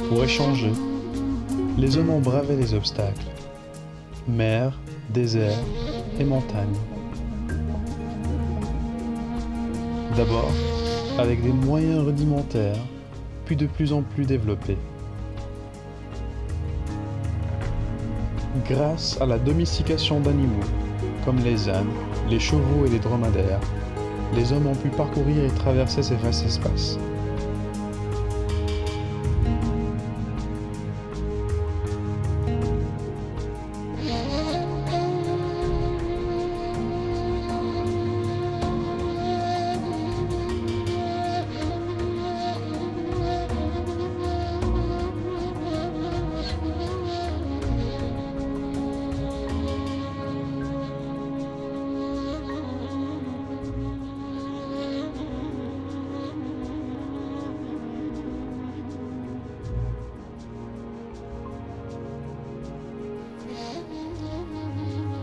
Pour échanger, les hommes ont bravé les obstacles, mer, désert et montagne. D'abord, avec des moyens rudimentaires, puis de plus en plus développés. Grâce à la domestication d'animaux, comme les ânes, les chevaux et les dromadaires, les hommes ont pu parcourir et traverser ces vastes espaces.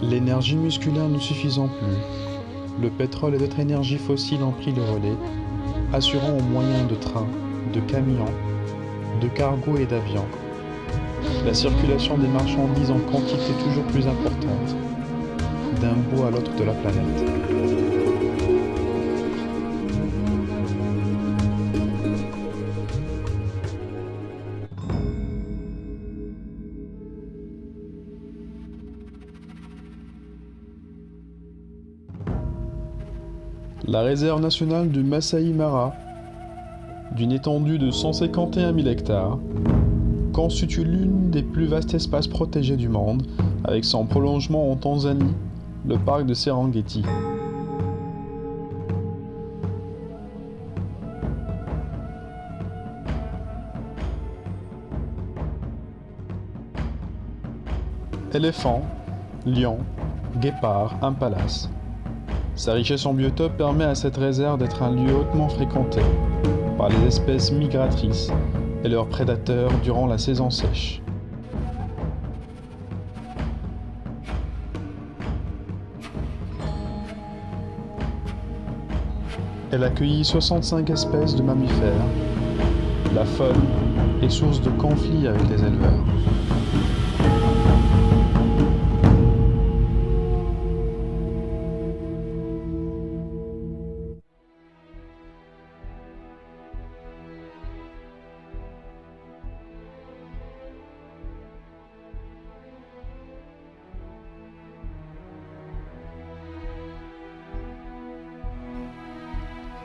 L'énergie musculaire ne suffisant plus, le pétrole et d'autres énergies fossiles ont pris le relais, assurant aux moyens de trains, de camions, de cargos et d'avions la circulation des marchandises en quantité toujours plus importante, d'un bout à l'autre de la planète. La réserve nationale du Masai Mara, d'une étendue de 151 000 hectares, constitue l'une des plus vastes espaces protégés du monde, avec son prolongement en Tanzanie, le parc de Serengeti. Éléphants, lions, guépards, impalas. Sa richesse en biotope permet à cette réserve d'être un lieu hautement fréquenté par les espèces migratrices et leurs prédateurs durant la saison sèche. Elle accueillit 65 espèces de mammifères. La faune est source de conflits avec les éleveurs.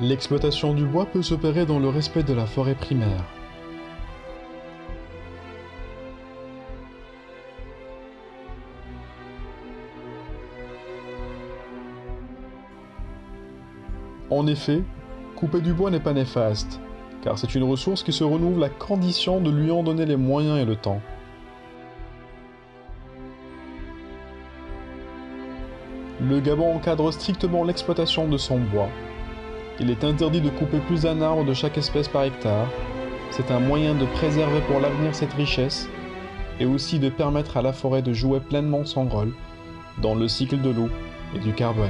L'exploitation du bois peut s'opérer dans le respect de la forêt primaire. En effet, couper du bois n'est pas néfaste, car c'est une ressource qui se renouvelle à condition de lui en donner les moyens et le temps. Le Gabon encadre strictement l'exploitation de son bois. Il est interdit de couper plus d'un arbre de chaque espèce par hectare. C'est un moyen de préserver pour l'avenir cette richesse et aussi de permettre à la forêt de jouer pleinement son rôle dans le cycle de l'eau et du carbone.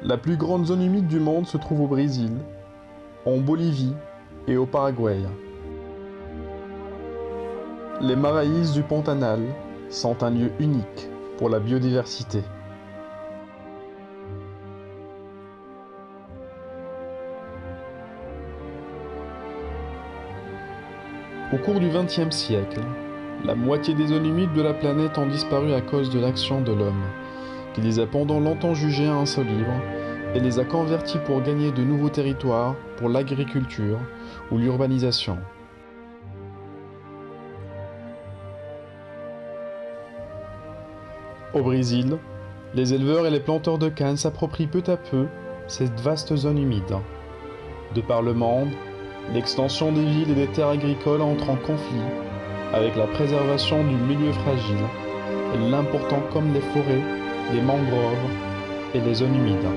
La plus grande zone humide du monde se trouve au Brésil, en Bolivie et au Paraguay. Les Maraïs du Pantanal sont un lieu unique pour la biodiversité. Au cours du XXe siècle, la moitié des zones humides de la planète ont disparu à cause de l'action de l'homme, qui les a pendant longtemps jugées insolibres et les a convertis pour gagner de nouveaux territoires pour l'agriculture ou l'urbanisation. Au Brésil, les éleveurs et les planteurs de canne s'approprient peu à peu cette vaste zone humide. De par le monde, l'extension des villes et des terres agricoles entre en conflit avec la préservation du milieu fragile et l'important comme les forêts les mangroves et les zones humides.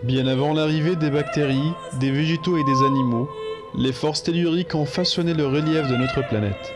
Bien avant l'arrivée des bactéries, des végétaux et des animaux, les forces telluriques ont façonné le relief de notre planète.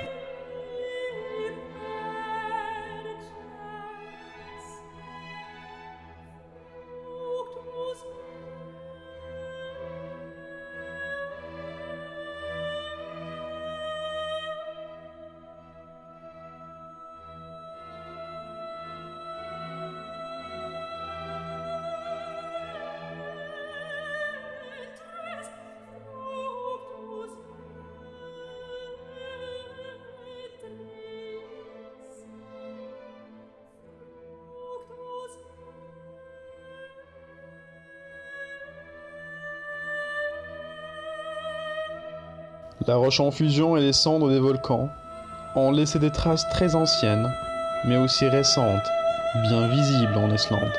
La roche en fusion et les cendres des volcans ont laissé des traces très anciennes, mais aussi récentes, bien visibles en Islande.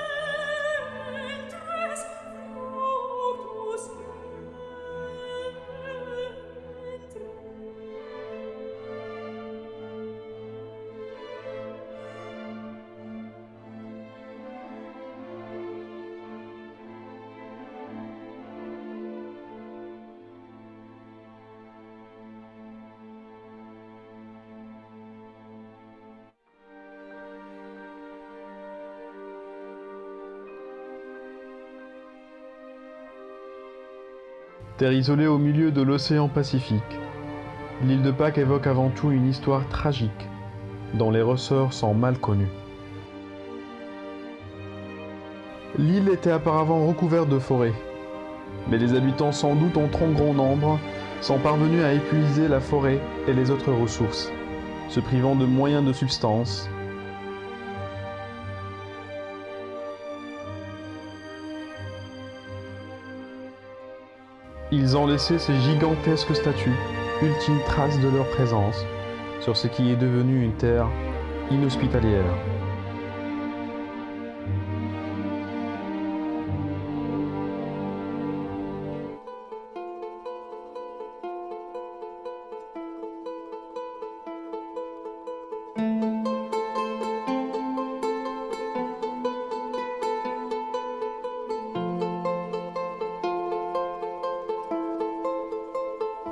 Terre isolée au milieu de l'océan Pacifique, l'île de Pâques évoque avant tout une histoire tragique, dont les ressorts sont mal connus. L'île était auparavant recouverte de forêts, mais les habitants, sans doute en trop grand nombre, sont parvenus à épuiser la forêt et les autres ressources, se privant de moyens de subsistance. Ils ont laissé ces gigantesques statues, ultime trace de leur présence, sur ce qui est devenu une terre inhospitalière.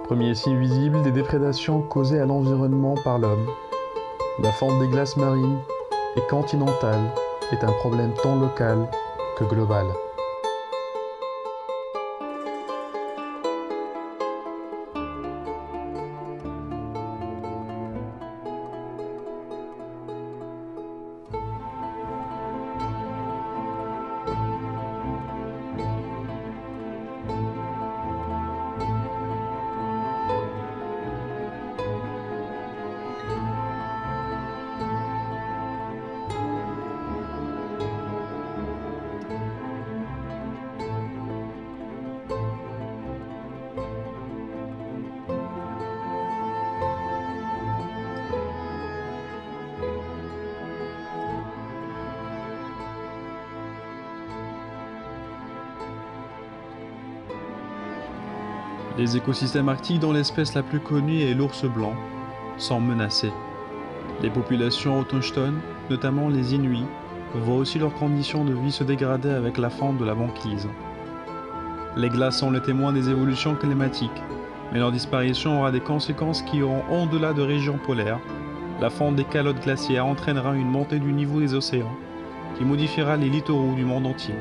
Premier signe visible des déprédations causées à l'environnement par l'homme. La fonte des glaces marines et continentales est un problème tant local que global. Les écosystèmes arctiques dont l'espèce la plus connue est l'ours blanc sont menacés. Les populations autochtones, notamment les Inuits, voient aussi leurs conditions de vie se dégrader avec la fonte de la banquise. Les glaces sont les témoins des évolutions climatiques, mais leur disparition aura des conséquences qui iront au-delà de régions polaires. La fonte des calottes glaciaires entraînera une montée du niveau des océans qui modifiera les littoraux du monde entier.